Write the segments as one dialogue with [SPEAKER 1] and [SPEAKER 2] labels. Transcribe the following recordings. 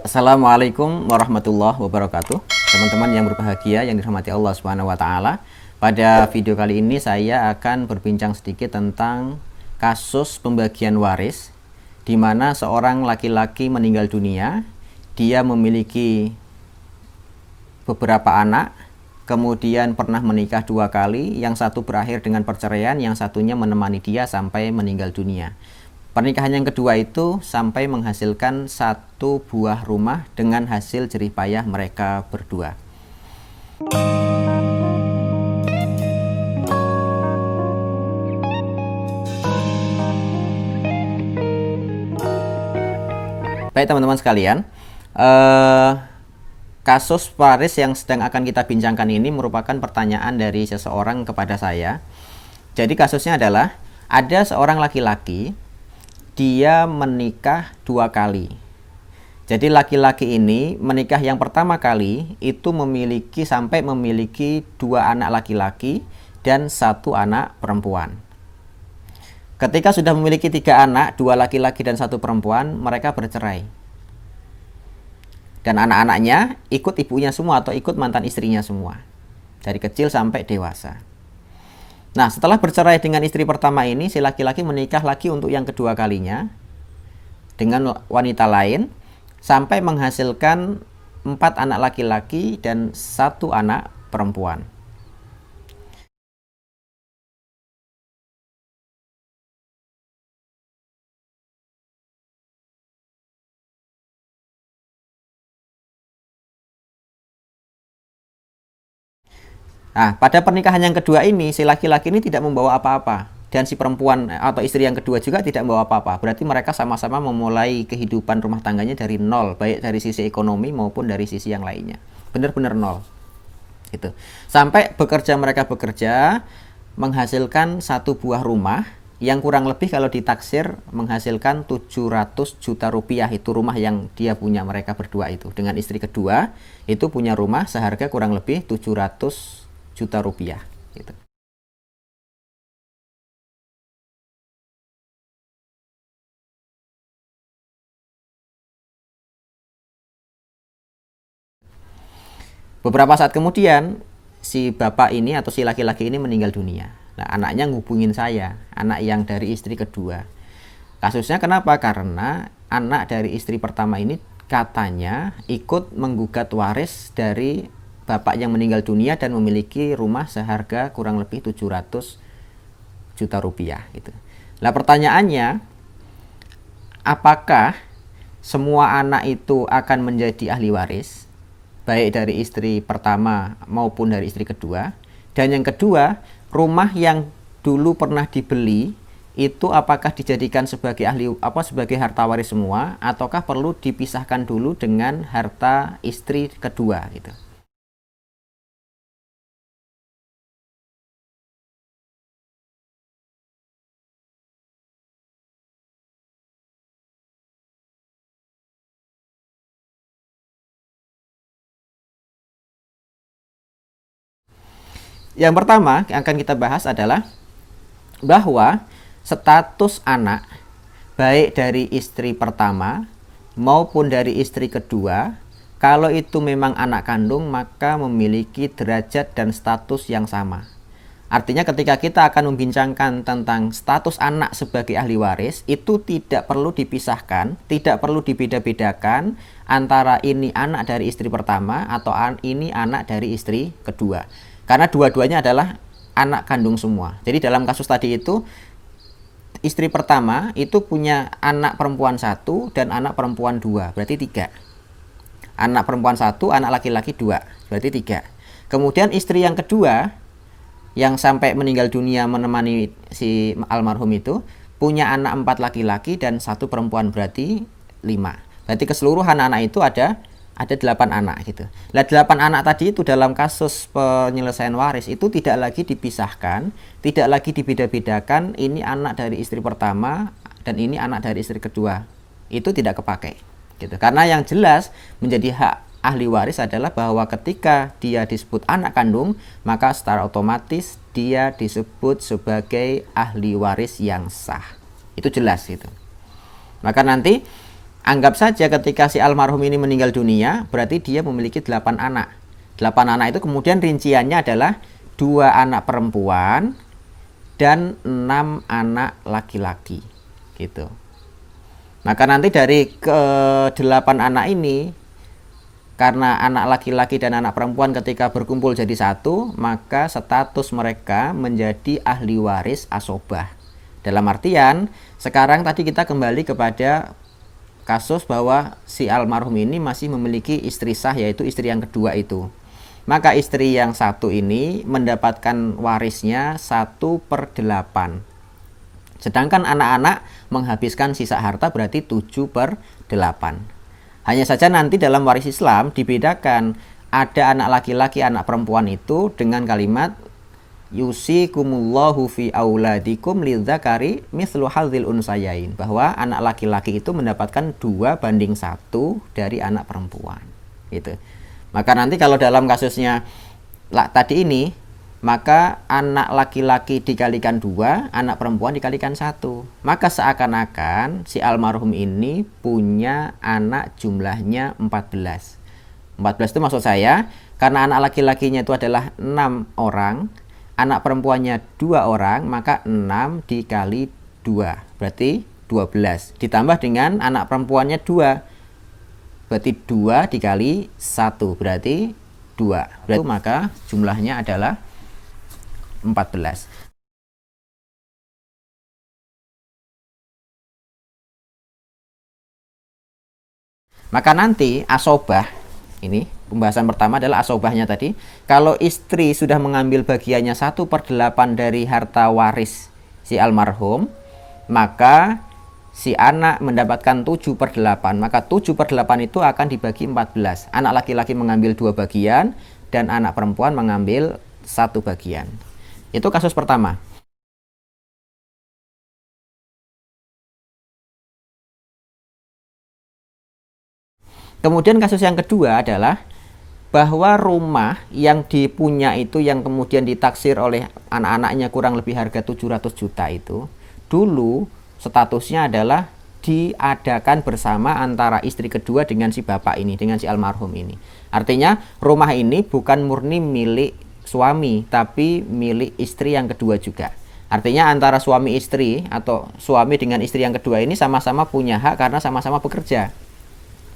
[SPEAKER 1] Assalamualaikum warahmatullahi wabarakatuh. Teman-teman yang berbahagia yang dirahmati Allah Subhanahu wa taala. Pada video kali ini saya akan berbincang sedikit tentang kasus pembagian waris di mana seorang laki-laki meninggal dunia. Dia memiliki beberapa anak, kemudian pernah menikah 2 kali, yang satu berakhir dengan perceraian, yang satunya menemani dia sampai meninggal dunia. Pernikahan yang kedua itu sampai menghasilkan 1 buah rumah dengan hasil jerih payah mereka berdua. Baik teman-teman sekalian, kasus waris yang sedang akan kita bincangkan ini merupakan pertanyaan dari seseorang kepada saya. Jadi kasusnya adalah ada seorang laki-laki, dia menikah 2 kali. Jadi laki-laki ini menikah yang pertama kali itu sampai memiliki 2 anak laki-laki dan 1 anak perempuan. Ketika sudah memiliki 3 anak, 2 laki-laki dan 1 perempuan, mereka bercerai. Dan anak-anaknya ikut ibunya semua atau ikut mantan istrinya semua. Dari kecil sampai dewasa. Nah, setelah bercerai dengan istri pertama ini, si laki-laki menikah lagi untuk yang kedua kalinya dengan wanita lain sampai menghasilkan 4 anak laki-laki dan 1 anak perempuan. Nah, pada pernikahan yang kedua ini, si laki-laki ini tidak membawa apa-apa. Dan si perempuan atau istri yang kedua juga tidak membawa apa-apa. Berarti mereka sama-sama memulai kehidupan rumah tangganya dari nol. Baik dari sisi ekonomi maupun dari sisi yang lainnya. Benar-benar nol. Gitu. Sampai mereka bekerja, menghasilkan 1 buah rumah. Yang kurang lebih kalau ditaksir menghasilkan 700 juta rupiah. Itu rumah yang dia punya, mereka berdua itu. Dengan istri kedua, itu punya rumah seharga kurang lebih 700 juta rupiah gitu. Beberapa saat kemudian si bapak ini atau si laki-laki ini meninggal dunia. Nah, anaknya ngubungin saya, anak yang dari istri kedua. Kasusnya kenapa? Karena anak dari istri pertama ini katanya ikut menggugat waris dari bapak yang meninggal dunia dan memiliki rumah seharga kurang lebih 700 juta rupiah gitu. Nah, pertanyaannya, apakah semua anak itu akan menjadi ahli waris baik dari istri pertama maupun dari istri kedua? Dan yang kedua, rumah yang dulu pernah dibeli itu apakah dijadikan sebagai sebagai harta waris semua ataukah perlu dipisahkan dulu dengan harta istri kedua gitu. Yang pertama yang akan kita bahas adalah bahwa status anak baik dari istri pertama maupun dari istri kedua, kalau itu memang anak kandung maka memiliki derajat dan status yang sama. Artinya ketika kita akan membincangkan tentang status anak sebagai ahli waris, itu tidak perlu dipisahkan, tidak perlu dibeda-bedakan antara ini anak dari istri pertama atau ini anak dari istri kedua. Karena dua-duanya adalah anak kandung semua. Jadi dalam kasus tadi itu, istri pertama itu punya anak perempuan 1 dan anak perempuan 2, berarti 3. Anak perempuan 1, anak laki-laki 2, berarti 3. Kemudian istri yang kedua, yang sampai meninggal dunia menemani si almarhum itu, punya anak 4 laki-laki dan 1 perempuan, berarti 5. Berarti keseluruhan anak itu ada 8 anak gitu. Nah, 8 anak tadi itu dalam kasus penyelesaian waris itu tidak lagi dipisahkan, tidak lagi dibeda-bedakan, ini anak dari istri pertama dan ini anak dari istri kedua. Itu tidak kepakai gitu. Karena yang jelas menjadi hak ahli waris adalah bahwa ketika dia disebut anak kandung, maka secara otomatis dia disebut sebagai ahli waris yang sah. Itu jelas gitu. Maka nanti Anggap saja ketika si almarhum ini meninggal dunia, berarti dia memiliki 8 anak. 8 anak itu kemudian rinciannya adalah 2 anak perempuan dan 6 anak laki-laki. Gitu. Maka nanti dari ke-8 anak ini, karena anak laki-laki dan anak perempuan ketika berkumpul jadi satu, maka status mereka menjadi ahli waris asobah. Dalam artian, sekarang tadi kita kembali kepada kasus bahwa si almarhum ini masih memiliki istri sah, yaitu istri yang kedua itu. Maka istri yang satu ini mendapatkan warisnya 1/8. Sedangkan anak-anak menghabiskan sisa harta berarti 7/8. Hanya saja nanti dalam waris Islam dibedakan, ada anak laki-laki, anak perempuan itu dengan kalimat yusikumullahu fi auladikum lidzakari mithlu hadzil unsayain, bahwa anak laki-laki itu mendapatkan 2/1 dari anak perempuan. Gitu. Maka nanti kalau dalam kasusnya tadi ini, maka anak laki-laki dikalikan 2, anak perempuan dikalikan 1. Maka seakan-akan si almarhum ini punya anak jumlahnya 14. 14 itu maksud saya, karena anak laki-lakinya itu adalah 6 orang, anak perempuannya 2 orang, maka 6 dikali 2, berarti 12. Ditambah dengan anak perempuannya 2, berarti 2 dikali 1, berarti 2. Berarti maka jumlahnya adalah 14. Maka nanti asobah, ini pembahasan pertama adalah asobahnya tadi. Kalau istri sudah mengambil bagiannya 1/8 dari harta waris si almarhum, maka si anak mendapatkan 7/8. Maka 7/8 itu akan dibagi 14. Anak laki-laki mengambil 2 bagian dan anak perempuan mengambil 1 bagian. Itu kasus pertama. Kemudian kasus yang kedua adalah bahwa rumah yang dipunya itu, yang kemudian ditaksir oleh anak-anaknya kurang lebih harga 700 juta itu, dulu statusnya adalah diadakan bersama antara istri kedua dengan si bapak ini, dengan si almarhum ini. Artinya rumah ini bukan murni milik suami, tapi milik istri yang kedua juga. Artinya antara suami istri atau suami dengan istri yang kedua ini sama-sama punya hak karena sama-sama bekerja.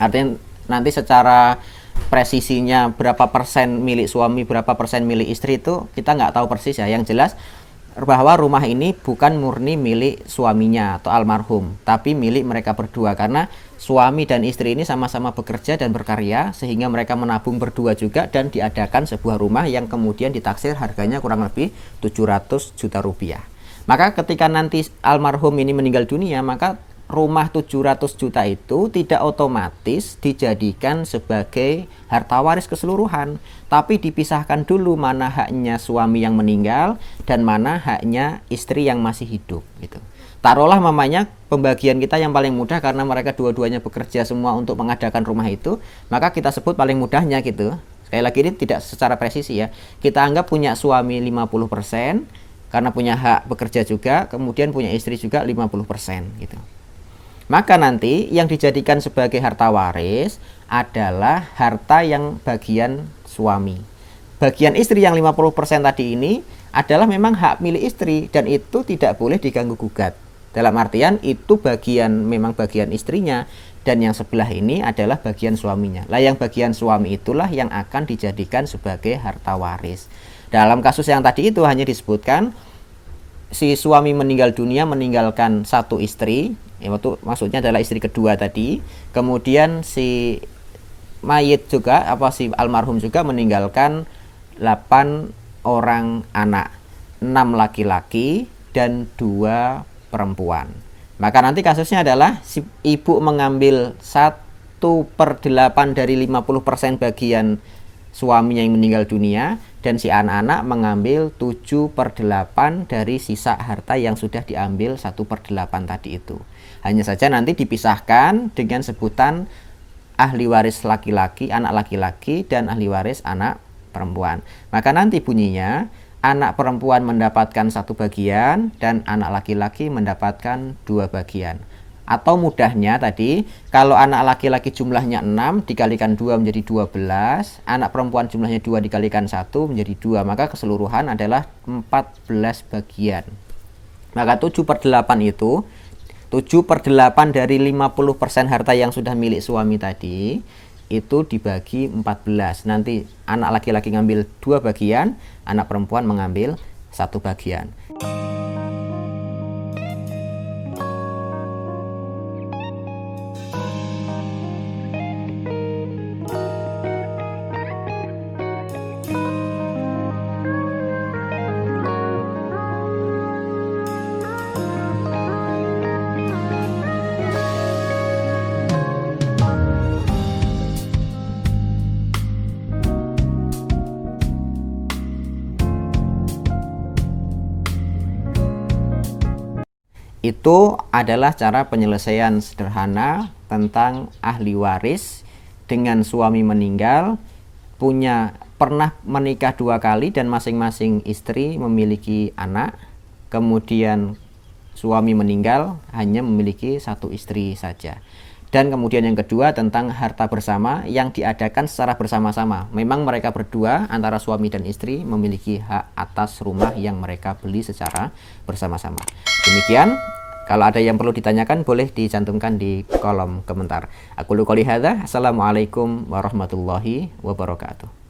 [SPEAKER 1] Artinya nanti secara presisinya berapa persen milik suami, berapa persen milik istri itu kita nggak tahu persis ya. Yang jelas bahwa rumah ini bukan murni milik suaminya atau almarhum, tapi milik mereka berdua, karena suami dan istri ini sama-sama bekerja dan berkarya sehingga mereka menabung berdua juga dan diadakan sebuah rumah yang kemudian ditaksir harganya kurang lebih 700 juta rupiah. Maka ketika nanti almarhum ini meninggal dunia, maka rumah 700 juta itu tidak otomatis dijadikan sebagai harta waris keseluruhan, tapi dipisahkan dulu mana haknya suami yang meninggal dan mana haknya istri yang masih hidup gitu. Taruhlah mamanya pembagian kita yang paling mudah karena mereka dua-duanya bekerja semua untuk mengadakan rumah itu, maka kita sebut paling mudahnya gitu. Sekali lagi ini tidak secara presisi ya. Kita anggap punya suami 50% karena punya hak bekerja juga, kemudian punya istri juga 50% gitu. Maka nanti yang dijadikan sebagai harta waris adalah harta yang bagian suami. Bagian istri yang 50% tadi ini adalah memang hak milik istri dan itu tidak boleh diganggu gugat. Dalam artian itu memang bagian istrinya dan yang sebelah ini adalah bagian suaminya. Lah yang bagian suami itulah yang akan dijadikan sebagai harta waris. Dalam kasus yang tadi itu hanya disebutkan si suami meninggal dunia meninggalkan 1 istri, itu maksudnya adalah istri kedua tadi. Kemudian si mayit juga si almarhum juga meninggalkan 8 orang anak, 6 laki-laki dan 2 perempuan. Maka nanti kasusnya adalah si ibu mengambil 1/8 dari 50% bagian suaminya yang meninggal dunia, dan si anak-anak mengambil 7/8 dari sisa harta yang sudah diambil 1/8 tadi itu. Hanya saja nanti dipisahkan dengan sebutan ahli waris laki-laki, anak laki-laki, dan ahli waris anak perempuan. Maka nanti bunyinya anak perempuan mendapatkan 1 bagian dan anak laki-laki mendapatkan 2 bagian. Atau mudahnya tadi, kalau anak laki-laki jumlahnya 6 dikalikan 2 menjadi 12, anak perempuan jumlahnya 2 dikalikan 1 menjadi 2, maka keseluruhan adalah 14 bagian. Maka 7/8 itu, 7/8 dari 50% harta yang sudah milik suami tadi, itu dibagi 14. Nanti anak laki-laki ngambil 2 bagian, anak perempuan mengambil 1 bagian. Itu adalah cara penyelesaian sederhana tentang ahli waris dengan suami meninggal, pernah menikah 2 kali dan masing-masing istri memiliki anak, kemudian suami meninggal hanya memiliki 1 istri saja. Dan kemudian yang kedua tentang harta bersama yang diadakan secara bersama-sama. Memang mereka berdua antara suami dan istri memiliki hak atas rumah yang mereka beli secara bersama-sama. Demikian, kalau ada yang perlu ditanyakan boleh dicantumkan di kolom komentar. Aku qouli hadza, assalamualaikum warahmatullahi wabarakatuh.